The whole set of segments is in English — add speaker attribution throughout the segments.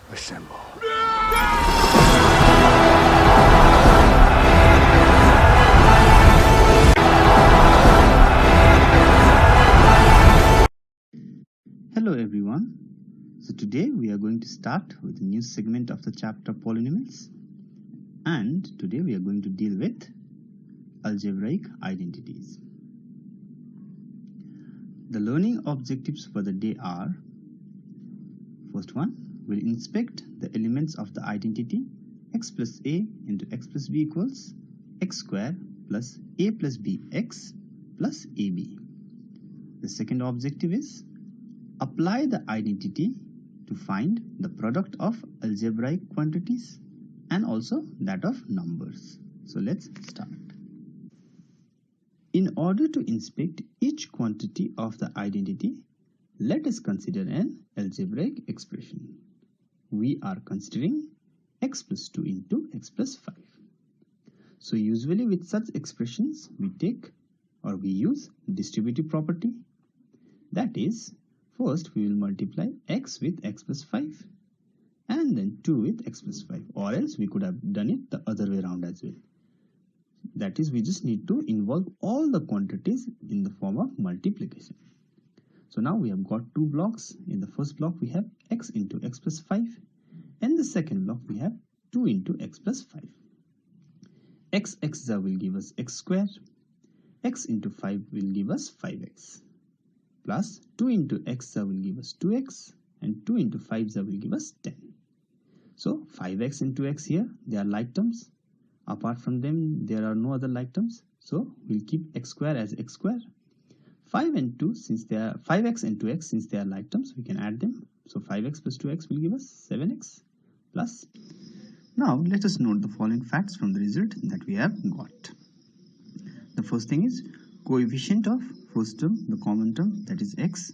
Speaker 1: Assemble.
Speaker 2: Hello everyone. So today we are going to start with a new segment of the chapter polynomials, and today we are going to deal with algebraic identities. The learning objectives for the day are: first one, we'll inspect the elements of the identity x plus a into x plus b equals x square plus a plus b x plus ab. The second objective is apply the identity to find the product of algebraic quantities and also that of numbers. So let's start. In order to inspect each quantity of the identity, let us consider an algebraic expression. We are considering x plus 2 into x plus 5. So usually with such expressions we use distributive property. That is, first we will multiply x with x plus 5 and then 2 with x plus 5, or else we could have done it the other way around as well. That is, we just need to involve all the quantities in the form of multiplication. So now we have got two blocks. In the first block we have x into x plus 5, and the second block we have 2 into x plus 5. X will give us x square, x into 5 will give us 5x, plus 2 into x will give us 2x, and 2 into 5 will give us 10. So 5x and 2x here, they are like terms. Apart from them, there are no other like terms. So we'll keep x square as x square. 5 and 2, since they are 5x and 2x, since they are like terms, we can add them. So 5x plus 2x will give us 7x plus. Now let us note the following facts from the result that we have got. The first thing is coefficient of first term, the common term, that is x,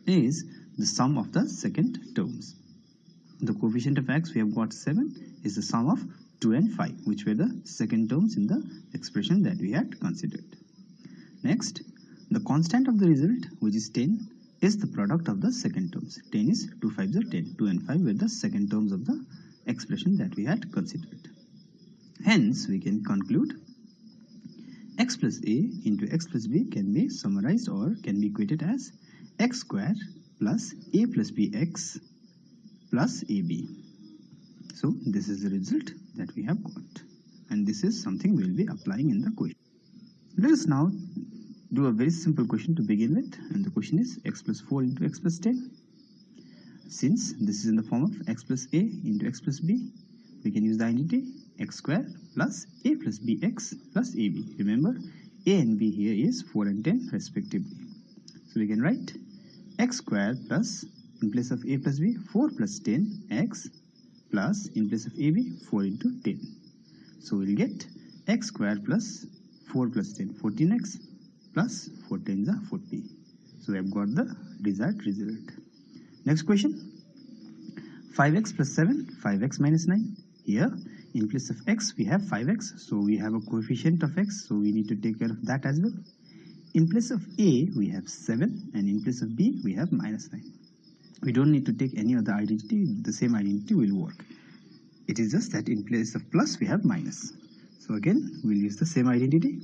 Speaker 2: is the sum of the second terms. The coefficient of x, we have got 7, is the sum of 2 and 5, which were the second terms in the expression that we had considered. Next, the constant of the result, which is 10, is the product of the second terms. 10 is 2 5s are 10. 2 and 5 were the second terms of the expression that we had considered. Hence, we can conclude x plus a into x plus b can be summarized or can be equated as x square plus a plus bx plus ab. So this is the result that we have got, and this is something we will be applying in the question. Let us now do a very simple question to begin with, and the question is x plus 4 into x plus 10. Since this is in the form of x plus a into x plus b, we can use the identity x square plus a plus bx plus ab. Remember, a and b here is 4 and 10 respectively. So we can write x square plus, in place of a plus b, 4 plus 10x, plus in place of ab, 4 into 10. So we'll get x square plus 4 plus 10, 14x, plus 4 10s are 40. So we have got the desired result. Next question, 5x plus 7, 5x minus 9. Here, in place of x, we have 5x. So we have a coefficient of x. So we need to take care of that as well. In place of a, we have 7. And in place of b, we have minus 9. We don't need to take any other identity. The same identity will work. It is just that in place of plus, we have minus. So again, we'll use the same identity.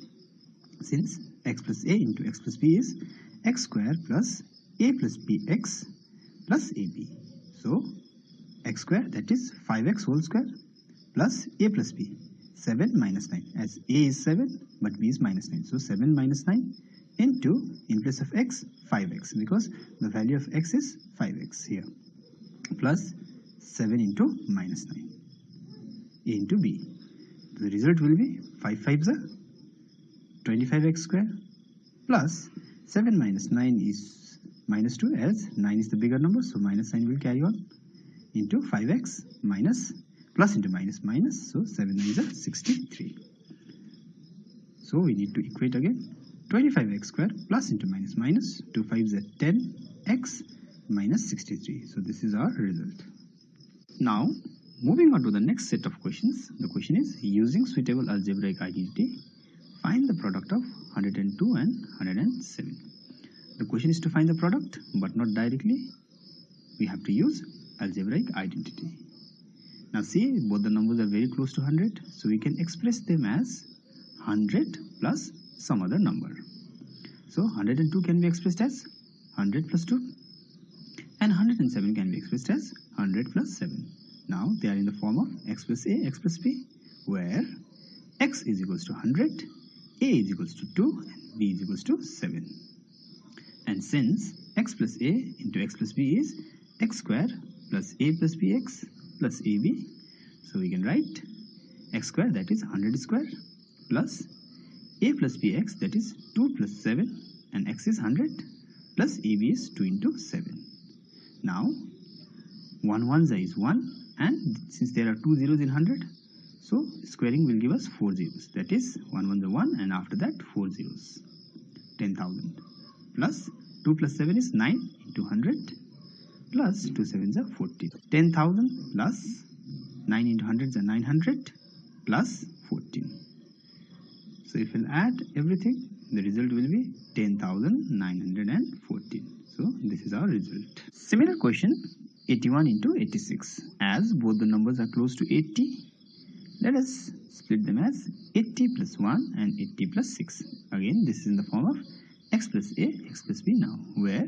Speaker 2: Since x plus a into x plus b is x square plus a plus bx plus ab. So x square, that is 5x whole square, plus a plus b, 7 minus 9, as a is 7 but b is minus 9. So 7 minus 9 into, in place of x, 5x, because the value of x is 5x here, plus 7 into minus 9, a into b. The result will be 5 5s are 25x square, plus 7 minus 9 is minus 2, as 9 is the bigger number, so minus sign will carry on, into 5x minus, plus into minus minus, so 7 9s are 63. So we need to equate again, 25x square plus into minus minus, 2 5s are 10x minus 63. So this is our result. Now moving on to the next set of questions. The question is, using suitable algebraic identity, find the product of 102 and 107. The question is to find the product, but not directly. We have to use algebraic identity. Now see, both the numbers are very close to 100, so we can express them as 100 plus some other number. So 102 can be expressed as 100 plus 2, and 107 can be expressed as 100 plus 7. Now they are in the form of x plus a, x plus b, where x is equals to 100, a is equals to 2, and b is equals to 7. And since x plus a into x plus b is x square plus a plus bx plus ab, so we can write x square, that is 100 square, plus a plus bx, that is 2 plus 7, and x is 100, plus ab is 2 into 7. Now 1 ones is 1, and since there are 2 zeros in 100, so squaring will give us 4 zeros, that is 1 ones are 1, and after that 4 zeros, 10,000, plus 2 plus 7 is 9 into 100, plus 2 sevens are 40. 10,000 plus 9 into 100 is 900, plus 14. So if we'll add everything, the result will be 10,914. So this is our result. Similar question, 81 into 86. As both the numbers are close to 80, let us split them as 80 plus 1 and 80 plus 6. Again, this is in the form of x plus a, x plus b now, where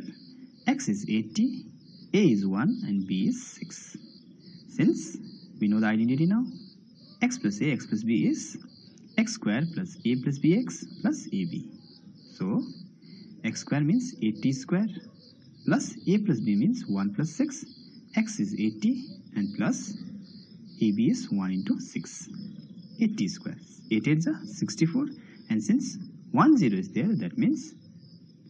Speaker 2: x is 80, a is 1, and b is 6. Since we know the identity now, x plus a, x plus b is x square plus a plus bx plus ab. So x square means 80 square, plus a plus b means 1 plus 6, x is 80, and plus ab is 1 into 6, 80 square. 8 8s are 64, and since 1 0 is there, that means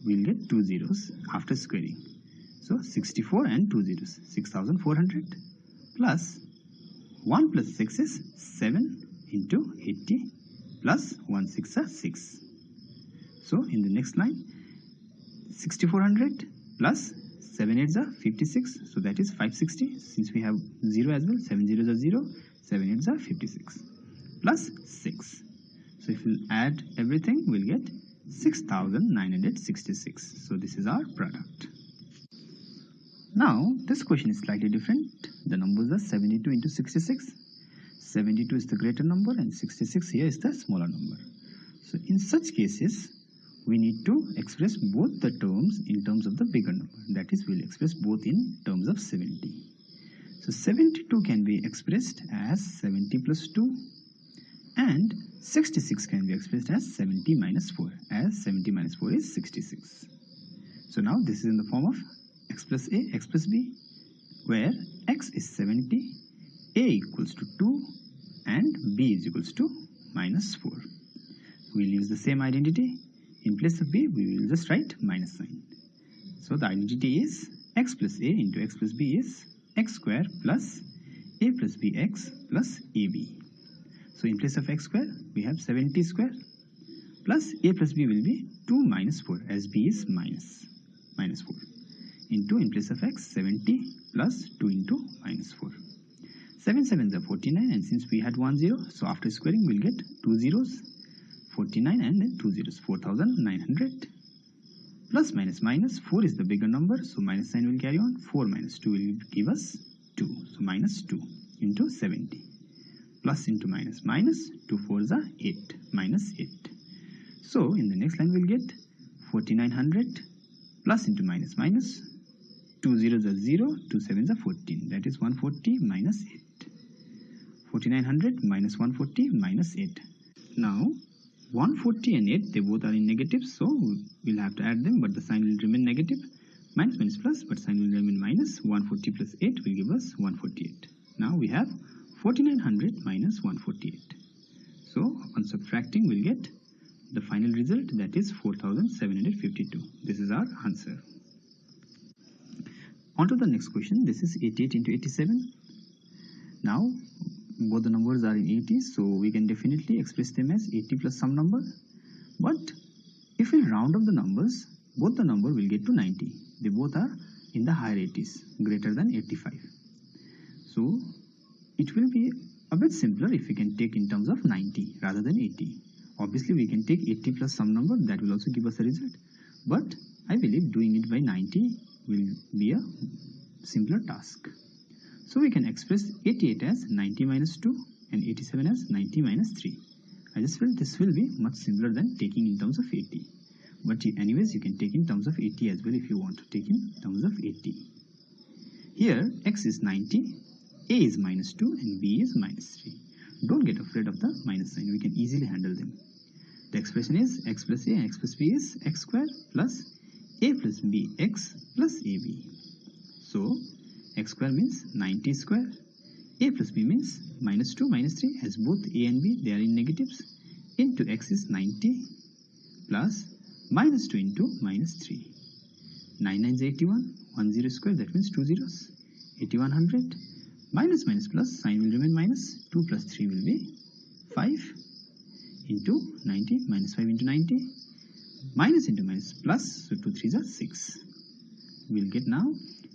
Speaker 2: we'll get 2 zeros after squaring. So 64 and 2 zeros, 6,400, plus 1 plus 6 is 7 into 80, plus 1 6 are 6. So in the next line, 6,400 plus 7 8s are 56, so that is 560. Since we have 0 as well, 7 zeros are 0, 7 8s are 56, plus 6. So if we add everything, we'll get 6,966. So this is our product. Now this question is slightly different. The numbers are 72 into 66. 72 is the greater number, and 66 here is the smaller number. So in such cases, we need to express both the terms in terms of the bigger number. That is, we'll express both in terms of 70. So 72 can be expressed as 70 plus 2, and 66 can be expressed as 70 minus 4, as 70 minus 4 is 66. So now this is in the form of x plus a, x plus b, where x is 70, a equals to 2, and b is equals to minus 4. We'll use the same identity. In place of b, we will just write minus sign. So the identity is x plus a into x plus b is x square plus a plus bx plus ab. So in place of x square, we have 70 square, plus a plus b will be 2 minus 4, as b is minus 4, into, in place of x, 70 plus 2 into minus 4. 7 sevens are 49, and since we had 1 0, so after squaring we'll get 2 zeros, 49 and then 2 zeros, 4,900. Plus minus minus, 4 is the bigger number, so minus sign will carry on. 4 minus 2 will give us 2, so minus 2 into 70. Plus into minus minus, 2 4s are 8, minus 8. So in the next line we'll get 4,900 plus into minus minus, 2 zeros are 0, 2 sevens are 14, that is 140 minus 8. 4,900 minus 140 minus 8. Now 140 and 8, they both are in negative, so we'll have to add them, but the sign will remain negative. Minus minus plus, but sign will remain minus. 140 plus 8 will give us 148. Now we have 4,900 minus 148. So upon subtracting, we'll get the final result, that is 4,752. This is our answer. On to the next question. This is 88 into 87. Now both the numbers are in 80s, so we can definitely express them as 80 plus some number. But if we round up the numbers, both the number will get to 90. They both are in the higher 80s, greater than 85. So it will be a bit simpler if we can take in terms of 90 rather than 80. Obviously we can take 80 plus some number, that will also give us a result. But I believe doing it by 90 will be a simpler task. So we can express 88 as 90 minus 2 and 87 as 90 minus 3. I just felt this will be much simpler than taking in terms of 80. But anyways, you can take in terms of 80 as well if you want to take in terms of 80. Here x is 90, a is minus 2 and b is minus 3. Don't get afraid of the minus sign. We can easily handle them. The expression is x plus a and x plus b is x square plus a plus b x plus ab. So x square means 90 square. A plus b means minus 2 minus 3, as both a and b they are in negatives, into x is 90 plus minus 2 into minus 3. 9 9 is 81, 1 0 square, that means 2 zeros. 8100 minus minus plus, sign will remain minus, 2 plus 3 will be 5 into 90, minus 5 into 90, minus into minus plus, so 2 3s are 6. We'll get now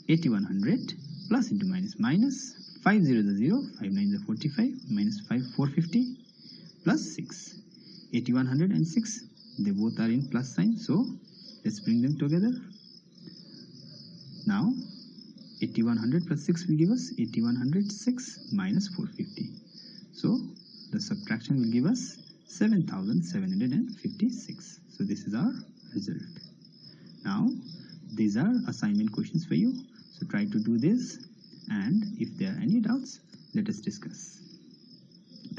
Speaker 2: 8100 plus into minus minus, 5 0 is 0, 5 9 is 45, minus 5 450 plus 6. 8100 and 6, they both are in plus sign, so let's bring them together. Now 8100 plus 6 will give us 8106 minus 450. So the subtraction will give us 7756. So this is our result. Now these are assignment questions for you. So try to do this, and if there are any doubts, let us discuss.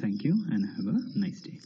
Speaker 2: Thank you and have a nice day.